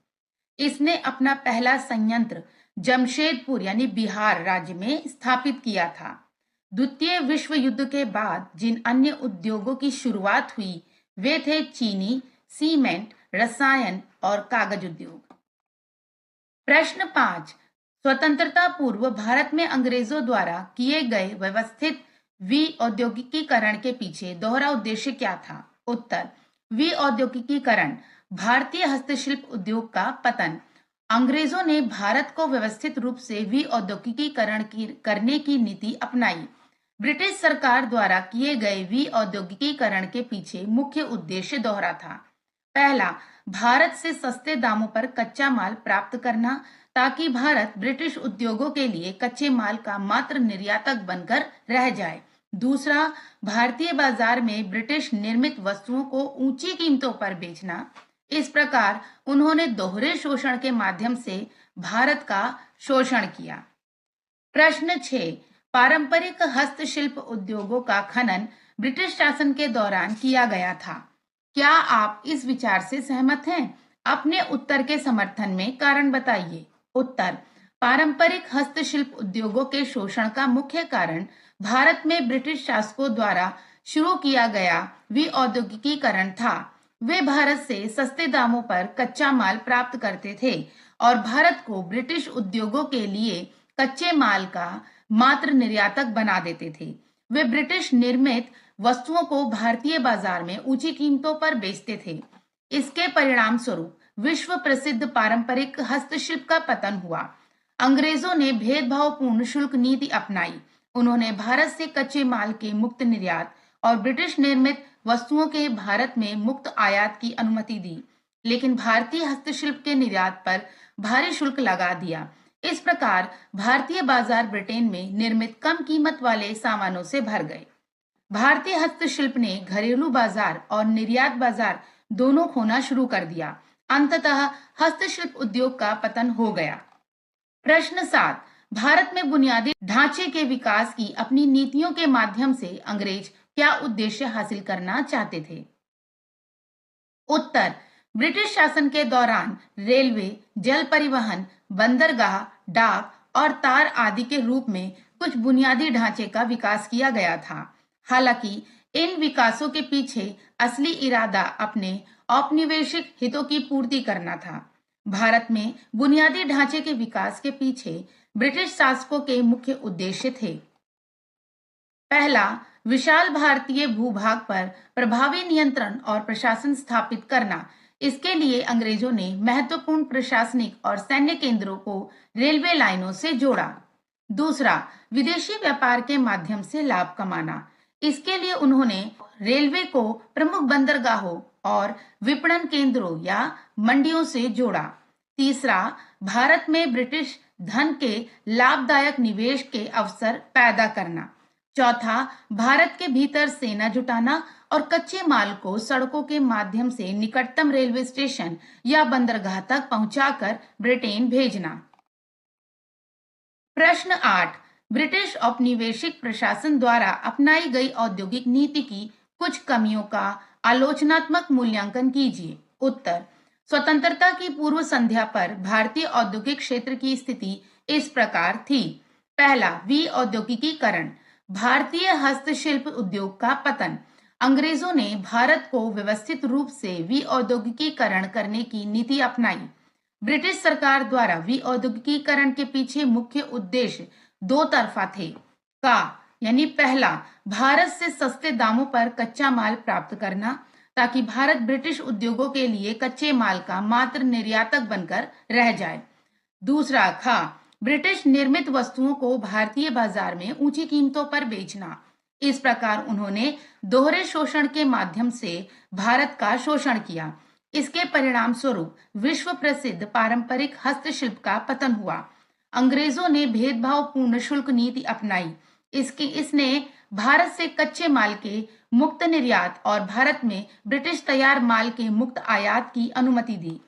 इसने अपना पहला संयंत्र जमशेदपुर यानी बिहार राज्य में स्थापित किया था। द्वितीय विश्व युद्ध के बाद जिन अन्य उद्योगों की शुरुआत हुई वे थे चीनी, सीमेंट, रसायन और कागज उद्योग। प्रश्न 5, स्वतंत्रता पूर्व भारत में अंग्रेजों द्वारा किए गए व्यवस्थित विऔद्योगिकीकरण के पीछे दोहरा उद्देश्य क्या था? उत्तर, विऔद्योगिकीकरण, भारतीय हस्तशिल्प उद्योग का पतन। अंग्रेजों ने भारत को व्यवस्थित रूप से विऔद्योगिकीकरण करने की नीति अपनाई। ब्रिटिश सरकार द्वारा किए गए विऔद्योगिकीकरण के पीछे मुख्य उद्देश्य दोहरा था। पहला, भारत से सस्ते दामों पर कच्चा माल प्राप्त करना ताकि भारत ब्रिटिश उद्योगों के लिए कच्चे माल का मात्र निर्यातक बनकर रह जाए। दूसरा, भारतीय बाजार में ब्रिटिश निर्मित वस्तुओं को ऊंची कीमतों पर बेचना। इस प्रकार उन्होंने दोहरे शोषण के माध्यम से भारत का शोषण किया। प्रश्न 6, पारंपरिक हस्तशिल्प उद्योगों का खनन ब्रिटिश शासन के दौरान किया गया था। क्या आप इस विचार से सहमत हैं? अपने उत्तर के समर्थन में कारण बताइए। उत्तर, पारंपरिक हस्तशिल्प उद्योगों के शोषण का मुख्य कारण भारत में ब्रिटिश शासकों द्वारा शुरू किया गया विऔद्योगिकीकरण था। वे भारत से सस्ते दामों पर कच्चा माल प्राप्त करते थे और भारत को ब्रिटिश उद्योगों के लिए कच्चे माल का मात्र निर्यातक बना देते थे। वे ब्रिटिश निर्मित वस्तुओं को भारतीय बाजार में ऊंची कीमतों पर बेचते थे। इसके परिणाम स्वरूप विश्व प्रसिद्ध पारंपरिक हस्तशिल्प का पतन हुआ। अंग्रेजों ने भेदभावपूर्ण शुल्क नीति अपनाई। उन्होंने भारत से कच्चे माल के मुक्त निर्यात और ब्रिटिश निर्मित वस्तुओं के भारत में मुक्त आयात की अनुमति दी, लेकिन भारतीय हस्तशिल्प के निर्यात पर भारी शुल्क लगा दिया। इस प्रकार भारतीय बाजार ब्रिटेन में निर्मित कम कीमत वाले सामानों से भर गए। भारतीय हस्तशिल्प ने घरेलू बाजार और निर्यात बाजार दोनों खोना शुरू कर दिया। अंततः हस्तशिल्प उद्योग का पतन हो गया। प्रश्न 7, भारत में बुनियादी ढांचे के विकास की अपनी नीतियों के माध्यम से अंग्रेज क्या उद्देश्य हासिल करना चाहते थे? उत्तर, ब्रिटिश शासन के दौरान रेलवे, जल परिवहन, बंदरगाह, डाक और तार आदि के रूप में कुछ बुनियादी ढांचे का विकास किया गया था। हालांकि इन विकासों के पीछे असली इरादा अपने औपनिवेशिक हितों की पूर्ति करना था। भारत में बुनियादी ढांचे के विकास के पीछे ब्रिटिश शासकों के मुख्य उद्देश्य थे। पहला, विशाल भारतीय भूभाग पर प्रभावी नियंत्रण और प्रशासन स्थापित करना। इसके लिए अंग्रेजों ने महत्वपूर्ण प्रशासनिक और सैन्य केंद्रों को रेलवे लाइनों से जोड़ा। दूसरा, विदेशी व्यापार के माध्यम से लाभ कमाना। इसके लिए उन्होंने रेलवे को प्रमुख बंदरगाहों और विपणन केंद्रों या मंडियों से जोड़ा। तीसरा, भारत में ब्रिटिश धन के लाभदायक निवेश के अवसर पैदा करना। चौथा, भारत के भीतर सेना जुटाना और कच्चे माल को सड़कों के माध्यम से निकटतम रेलवे स्टेशन या बंदरगाह तक पहुंचाकर ब्रिटेन भेजना। प्रश्न 8, ब्रिटिश औपनिवेशिक प्रशासन द्वारा अपनाई गई औद्योगिक नीति की कुछ कमियों का आलोचनात्मक मूल्यांकन कीजिए। उत्तर, स्वतंत्रता की पूर्व संध्या पर भारतीय औद्योगिक क्षेत्र की स्थिति इस प्रकार थी। पहला, विऔद्योगिकीकरण, भारतीय हस्तशिल्प उद्योग का पतन। अंग्रेजों ने भारत को व्यवस्थित रूप से विऔद्योगिकीकरण करने की नीति अपनाई। ब्रिटिश सरकार द्वारा विऔद्योगिकीकरण के पीछे मुख्य उद्देश्य दो तरफा थे। का यानी पहला, भारत से सस्ते दामों पर कच्चा माल प्राप्त करना ताकि भारत ब्रिटिश उद्योगों के लिए कच्चे माल का मात्र निर्यातक बनकर रह जाए। दूसरा, ब्रिटिश निर्मित वस्तुओं को भारतीय बाजार में ऊंची कीमतों पर बेचना। इस प्रकार उन्होंने दोहरे शोषण के माध्यम से भारत का शोषण किया। इसके परिणाम स्वरूप विश्व प्रसिद्ध पारंपरिक हस्तशिल्प का पतन हुआ। अंग्रेजों ने भेदभावपूर्ण शुल्क नीति अपनाई। इसने भारत से कच्चे माल के मुक्त निर्यात और भारत में ब्रिटिश तैयार माल के मुक्त आयात की अनुमति दी,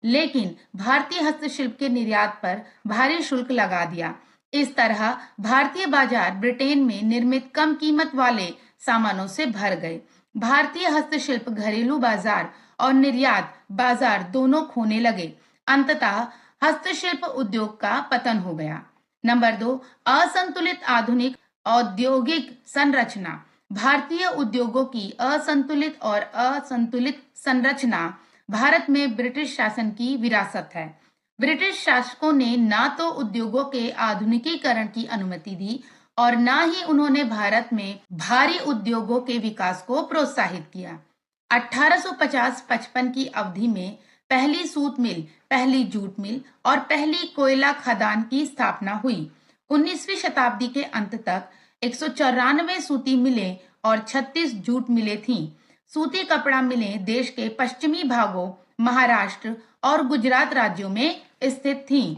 लेकिन भारतीय हस्तशिल्प के निर्यात पर भारी शुल्क लगा दिया। इस तरह भारतीय बाजार ब्रिटेन में निर्मित कम कीमत वाले सामानों से भर गए। भारतीय हस्तशिल्प घरेलू बाजार और निर्यात बाजार दोनों खोने लगे। अंततः हस्तशिल्प उद्योग का पतन हो गया। नंबर 2, असंतुलित आधुनिक औद्योगिक संरचना। भारतीय उद्योगों की असंतुलित संरचना भारत में ब्रिटिश शासन की विरासत है। ब्रिटिश शासकों ने ना तो उद्योगों के आधुनिकीकरण की अनुमति दी और ना ही उन्होंने भारत में भारी उद्योगों के विकास को प्रोत्साहित किया। 1850-55 की अवधि में पहली सूत मिल, पहली जूट मिल और पहली कोयला खदान की स्थापना हुई। 19वीं शताब्दी के अंत तक 194 सूती मिलें और 36 जूट मिलें थीं। सूती कपड़ा मिलें देश के पश्चिमी भागों, महाराष्ट्र और गुजरात राज्यों में स्थित थीं।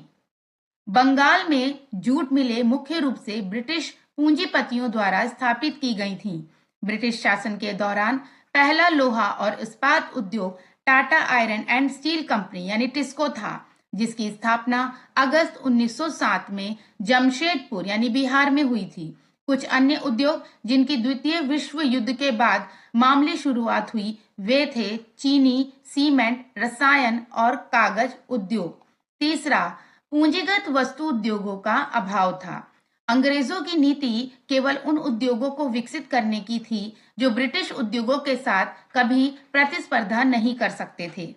बंगाल में जूट मिलें मुख्य रूप से ब्रिटिश पूंजीपतियों द्वारा स्थापित की गई थीं। ब्रिटिश शासन के दौरान पहला लोहा और इस्पात उद्योग Tata iron and steel company यानी टिस्को था, जिसकी स्थापना अगस्त 1907 में जमशेदपुर यानी बिहार में हुई थी। कुछ अन्य उद्योग जिनकी द्वितीय विश्व युद्ध के बाद मामूली शुरुआत हुई वे थे चीनी, सीमेंट, रसायन और कागज उद्योग। तीसरा, पूंजीगत वस्तु उद्योगों का अभाव था। अंग्रेजों की नीति केवल उन उद्योगों को विकसित करने की थी जो ब्रिटिश उद्योगों के साथ कभी प्रतिस्पर्धा नहीं कर सकते थे।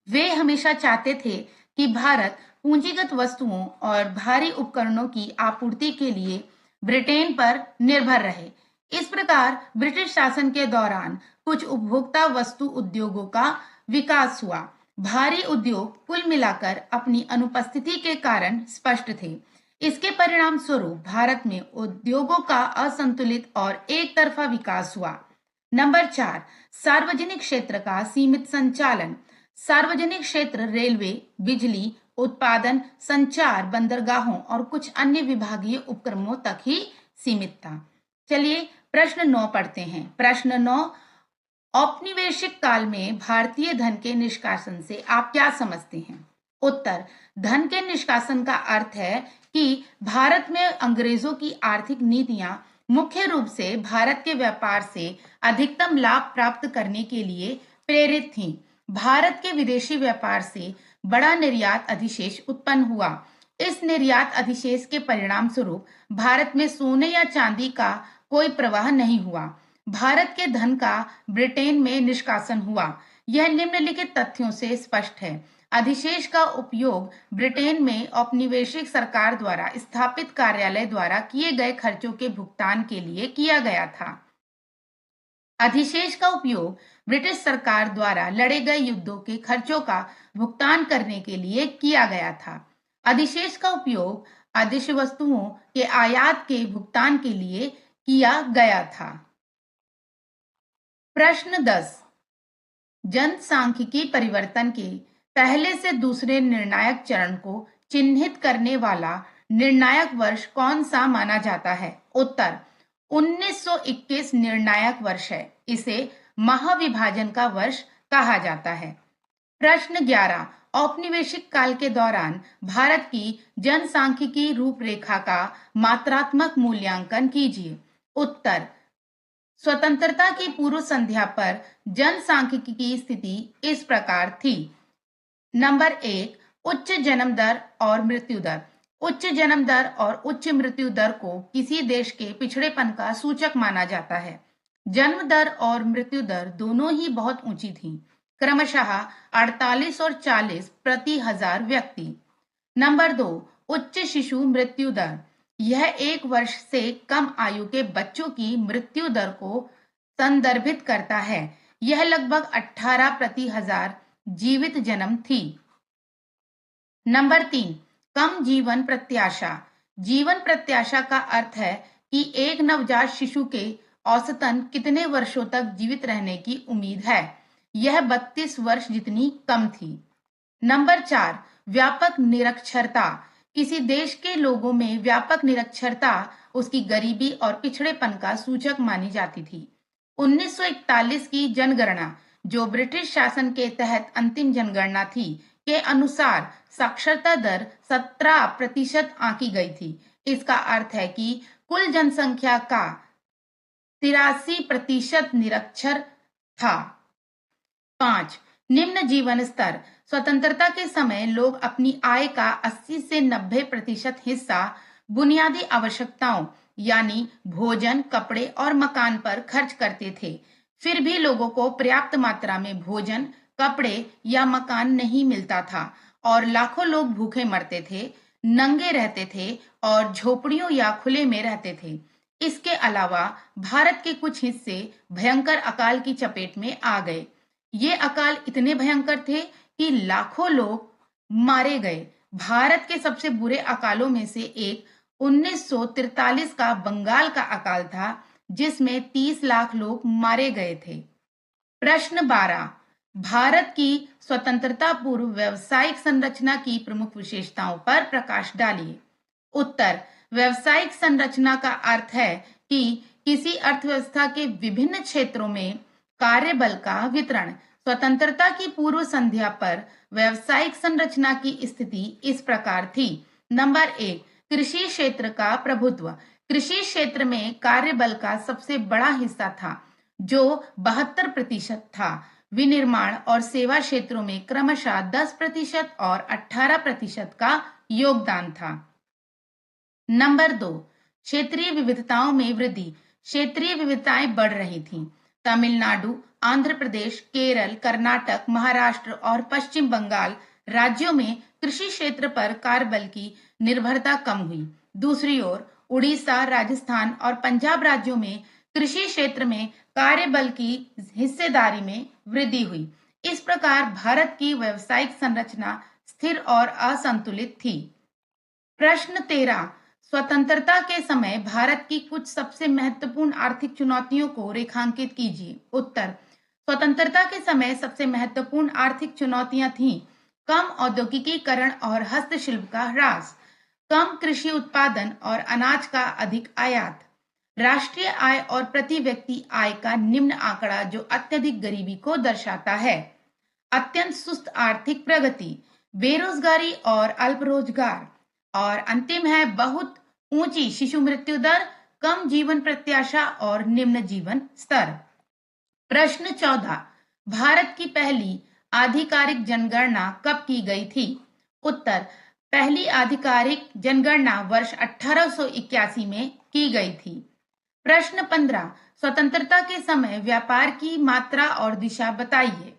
वे हमेशा चाहते थे कि भारत पूंजीगत वस्तुओं और भारी उपकरणों की आपूर्ति के लिए ब्रिटेन पर निर्भर रहे। इस प्रकार ब्रिटिश शासन के दौरान कुछ उपभोक्ता वस्तु उद्योगों का विकास हुआ। भारी उद्योग कुल मिलाकर अपनी अनुपस्थिति के कारण स्पष्ट थे। इसके परिणाम स्वरूप भारत में उद्योगों का असंतुलित और एक तरफा विकास हुआ। नंबर 4, सार्वजनिक क्षेत्र का सीमित संचालन। सार्वजनिक क्षेत्र रेलवे, बिजली उत्पादन, संचार, बंदरगाहों और कुछ अन्य विभागीय उपक्रमों तक ही सीमित था। चलिए प्रश्न 9 पढ़ते हैं। प्रश्न 9, औपनिवेशिक काल में भारतीय धन के निष्कासन से आप क्या समझते हैं? उत्तर, धन के निष्कासन का अर्थ है कि भारत में अंग्रेजों की आर्थिक नीतियां मुख्य रूप से भारत के व्यापार से अधिकतम लाभ प्राप्त करने के लिए प्रेरित थीं। भारत के विदेशी व्यापार से बड़ा निर्यात अधिशेष उत्पन्न हुआ। इस निर्यात अधिशेष के परिणाम स्वरूप भारत में सोने या चांदी का कोई प्रवाह नहीं हुआ। भारत के धन का ब्रिटेन में निष्कासन हुआ। यह निम्नलिखित तथ्यों से स्पष्ट है। अधिशेष का उपयोग ब्रिटेन में औपनिवेशिक सरकार द्वारा स्थापित कार्यालय द्वारा किए गए खर्चों के भुगतान के लिए किया गया था। अधिशेष का उपयोग ब्रिटिश सरकार द्वारा लड़े गए युद्धों के खर्चों का भुगतान करने के लिए किया गया था। अधिशेष का उपयोग अदृश्य वस्तुओं के आयात के भुगतान के लिए किया गया था। प्रश्न 10, जनसांख्यिकी परिवर्तन के पहले से दूसरे निर्णायक चरण को चिन्हित करने वाला निर्णायक वर्ष कौन सा माना जाता है? उत्तर 1921 निर्णायक वर्ष है। इसे महाविभाजन का वर्ष कहा जाता है। प्रश्न 11, औपनिवेशिक काल के दौरान भारत की जनसांख्यिकी रूपरेखा का मात्रात्मक मूल्यांकन कीजिए। उत्तर स्वतंत्रता की पूर्व संध्या पर जनसांख्यिकी की स्थिति इस प्रकार थी। नंबर 1, उच्च जन्म दर और मृत्यु दर। उच्च जन्म दर और उच्च मृत्यु दर को किसी देश के पिछड़ेपन का सूचक माना जाता है। जन्म दर और मृत्यु दर दोनों ही बहुत ऊंची थी, क्रमशः 48 और 40 प्रति हजार व्यक्ति। नंबर 2, उच्च शिशु मृत्यु दर। यह 1 वर्ष से कम आयु के बच्चों की मृत्यु दर को संदर्भित करता है। यह लगभग 18 प्रति हजार जीवित जन्म थी। नंबर 3, कम जीवन प्रत्याशा। जीवन प्रत्याशा का अर्थ है कि एक नवजात शिशु के औसतन कितने वर्षों तक जीवित रहने की उम्मीद है। यह 32 वर्ष जितनी कम थी। नंबर 4, व्यापक निरक्षरता। किसी देश के लोगों में व्यापक निरक्षरता उसकी गरीबी और पिछड़ेपन का सूचक मानी जाती थी। 1941 की जनगणना, जो ब्रिटिश शासन के तहत अंतिम जनगणना थी, के अनुसार साक्षरता दर 17% आंकी गई थी। इसका अर्थ है कि कुल जनसंख्या का 83% निरक्षर था। 5, निम्न जीवन स्तर। स्वतंत्रता के समय लोग अपनी आय का 80 से 90% हिस्सा बुनियादी आवश्यकताओं यानी भोजन, कपड़े और मकान पर खर्च करते थे। फिर भी लोगों को पर्याप्त मात्रा में भोजन, कपड़े या मकान नहीं मिलता था और लाखों लोग भूखे मरते थे, नंगे रहते थे और झोपड़ियों या खुले में रहते थे। इसके अलावा भारत के कुछ हिस्से भयंकर अकाल की चपेट में आ गए। ये अकाल इतने भयंकर थे कि लाखों लोग मारे गए। भारत के सबसे बुरे अकालों में से एक 1943 का बंगाल का अकाल था, जिसमें 30 लाख लोग मारे गए थे। प्रश्न 12, भारत की स्वतंत्रता पूर्व व्यवसायिक संरचना की प्रमुख विशेषताओं पर प्रकाश डालिए। उत्तर व्यवसायिक संरचना का अर्थ है कि किसी अर्थव्यवस्था के विभिन्न क्षेत्रों में कार्यबल का वितरण। स्वतंत्रता की पूर्व संध्या पर व्यवसायिक संरचना की स्थिति इस प्रकार थी। नंबर 1, कृषि क्षेत्र का प्रभुत्व। कृषि क्षेत्र में कार्यबल का सबसे बड़ा हिस्सा था, जो 72% था। विनिर्माण और सेवा क्षेत्रों में क्रमशः 10% और 18% का योगदान था। नंबर 2, क्षेत्रीय विविधताओं में वृद्धि। क्षेत्रीय विविधताएं बढ़ रही थीं। तमिलनाडु, आंध्र प्रदेश, केरल, कर्नाटक, महाराष्ट्र और पश्चिम बंगाल राज्यों में कृषि क्षेत्र पर कार्यबल की निर्भरता कम हुई। दूसरी ओर उड़ीसा, राजस्थान और पंजाब राज्यों में कृषि क्षेत्र में कार्यबल की हिस्सेदारी में वृद्धि हुई। इस प्रकार भारत की व्यावसायिक संरचना स्थिर और असंतुलित थी। प्रश्न 13, स्वतंत्रता के समय भारत की कुछ सबसे महत्वपूर्ण आर्थिक चुनौतियों को रेखांकित कीजिए। उत्तर स्वतंत्रता के समय सबसे महत्वपूर्ण आर्थिक चुनौतियां थीं कम औद्योगिकीकरण और हस्तशिल्प का ह्रास, कम कृषि उत्पादन और अनाज का अधिक आयात, राष्ट्रीय आय और प्रति व्यक्ति आय का निम्न आंकड़ा जो अत्यधिक गरीबी को दर्शाता है, अत्यंत सुस्त आर्थिक प्रगति, बेरोजगारी और अल्प रोजगार, और अंतिम है बहुत ऊंची शिशु मृत्यु दर, कम जीवन प्रत्याशा और निम्न जीवन स्तर। प्रश्न 14, भारत की पहली आधिकारिक जनगणना कब की गई थी? उत्तर पहली आधिकारिक जनगणना वर्ष 1881 में की गई थी। प्रश्न 15, स्वतंत्रता के समय व्यापार की मात्रा और दिशा बताइए।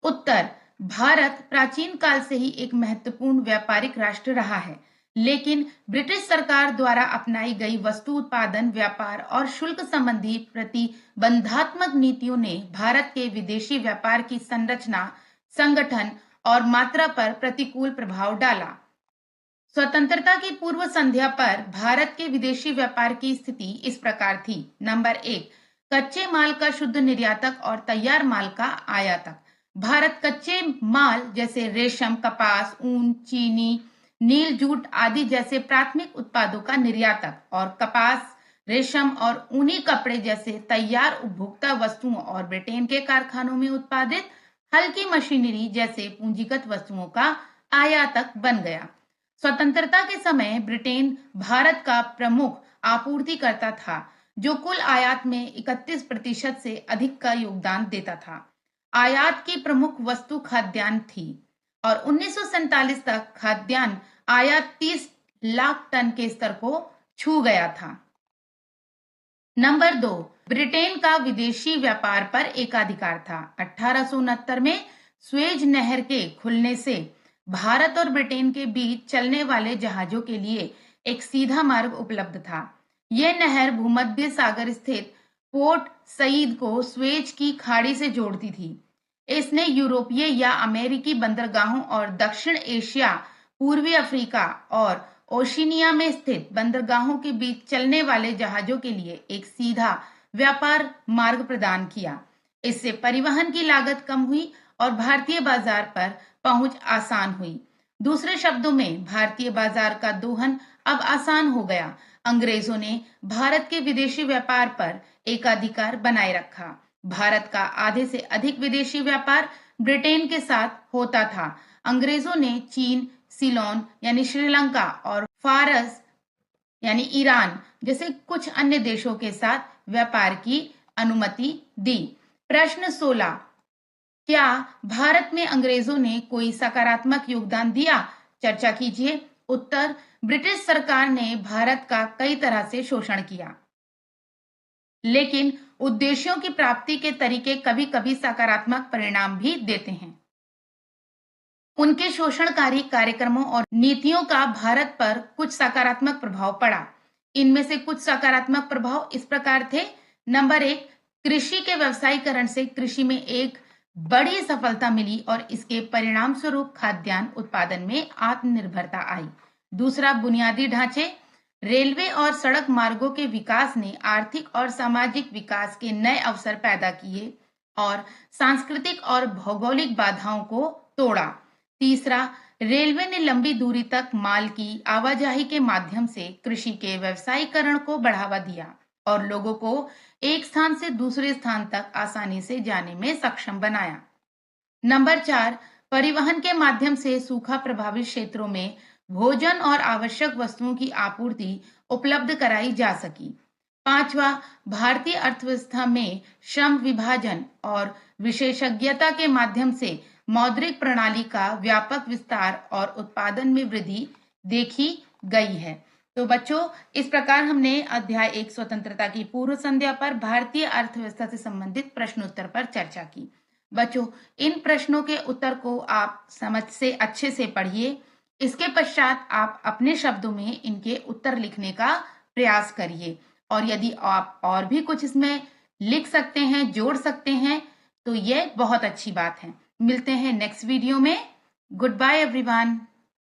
उत्तर भारत प्राचीन काल से ही एक महत्वपूर्ण व्यापारिक राष्ट्र रहा है, लेकिन ब्रिटिश सरकार द्वारा अपनाई गई वस्तु उत्पादन, व्यापार और शुल्क संबंधी प्रतिबंधात्मक नीतियों ने भारत के विदेशी व्यापार की संरचना, संगठन और मात्रा पर प्रतिकूल प्रभाव डाला। स्वतंत्रता की पूर्व संध्या पर भारत के विदेशी व्यापार की स्थिति इस प्रकार थी। नंबर 1, कच्चे माल का शुद्ध निर्यातक और तैयार माल का आयातक। भारत कच्चे माल जैसे रेशम, कपास, ऊन, चीनी, नील, जूट आदि जैसे प्राथमिक उत्पादों का निर्यातक और कपास, रेशम और ऊनी कपड़े जैसे तैयार उपभोक्ता वस्तुओं और ब्रिटेन के कारखानों में उत्पादित हल्की मशीनरी जैसे पूंजीगत वस्तुओं का आयातक बन गया। स्वतंत्रता के समय ब्रिटेन भारत का प्रमुख आपूर्तिकर्ता था, जो कुल आयात में 31% से अधिक का योगदान देता था। आयात की प्रमुख वस्तु खाद्यान्न थी और 1947 तक खाद्यान्न आयात 30 लाख टन के स्तर को छू गया था। नंबर 2, ब्रिटेन का विदेशी व्यापार पर एकाधिकार था। 1869 में स्वेज नहर के खुलने से भारत और ब्रिटेन के बीच चलने वाले जहाजों के लिए एक सीधा मार्ग उपलब्ध था। यह नहर भूमध्य सागर स्थित पोर्ट सईद को स्वेज की खाड़ी से जोड़ती थी। इसने यूरोपीय या अमेरिकी बंदरगाहों और दक्षिण एशिया, पूर्वी अफ्रीका और ओशिनिया में स्थित बंदरगाहों के बीच चलने वाले जहाजों के लिए एक सीधा व्यापार मार्ग प्रदान किया। इससे परिवहन की लागत कम हुई और भारतीय बाजार पर पहुंच आसान हुई। दूसरे शब्दों में भारतीय बाजार का दोहन अब आसान हो गया। अंग्रेजों ने भारत के विदेशी व्यापार पर एकाधिकार बनाए रखा। भारत का आधे से अधिक विदेशी व्यापार ब्रिटेन के साथ होता था। अंग्रेजों ने चीन, सीलोन यानी श्रीलंका और फारस यानी ईरान जैसे कुछ अन्य देशों के साथ व्यापार की अनुमति दी। प्रश्न 16, क्या भारत में अंग्रेजों ने कोई सकारात्मक योगदान दिया? चर्चा कीजिए। उत्तर, ब्रिटिश सरकार ने भारत का कई तरह से शोषण किया, लेकिन उद्देश्यों की प्राप्ति के तरीके कभी-कभी सकारात्मक परिणाम भी देते हैं। उनके शोषणकारी कार्यक्रमों और नीतियों का भारत पर कुछ सकारात्मक प्रभाव पड़ा। इनमें से कुछ सकारात्मक प्रभाव इस प्रकार थे। नंबर 1, कृषि के व्यवसायीकरण से कृषि में एक बड़ी सफलता मिली और इसके परिणाम स्वरूप खाद्यान्न उत्पादन में आत्मनिर्भरता आई। दूसरा, बुनियादी ढांचे, रेलवे और सड़क मार्गों के विकास ने आर्थिक और सामाजिक विकास के नए अवसर पैदा किए और सांस्कृतिक और भौगोलिक बाधाओं को तोड़ा। तीसरा, रेलवे ने लंबी दूरी तक माल की आवाजाही के माध्यम से कृषि के व्यवसायीकरण को बढ़ावा दिया और लोगों को एक स्थान से दूसरे स्थान तक आसानी से जाने में सक्षम बनाया। नंबर 4, परिवहन के माध्यम से सूखा प्रभावित क्षेत्रों में भोजन और आवश्यक वस्तुओं की आपूर्ति उपलब्ध कराई जा सकी। पांचवा, भारतीय अर्थव्यवस्था में श्रम विभाजन और विशेषज्ञता के माध्यम से मौद्रिक प्रणाली का व्यापक विस्तार और उत्पादन में वृद्धि देखी गई है। तो बच्चों, इस प्रकार हमने अध्याय 1 स्वतंत्रता की पूर्व संध्या पर भारतीय अर्थव्यवस्था से संबंधित प्रश्न उत्तर पर चर्चा की। बच्चों, इन प्रश्नों के उत्तर को आप समझ से अच्छे से पढ़िए। इसके पश्चात आप अपने शब्दों में इनके उत्तर लिखने का प्रयास करिए और यदि आप और भी कुछ इसमें लिख सकते हैं, जोड़ सकते हैं, तो ये बहुत अच्छी बात है। मिलते हैं नेक्स्ट वीडियो में। Goodbye everyone.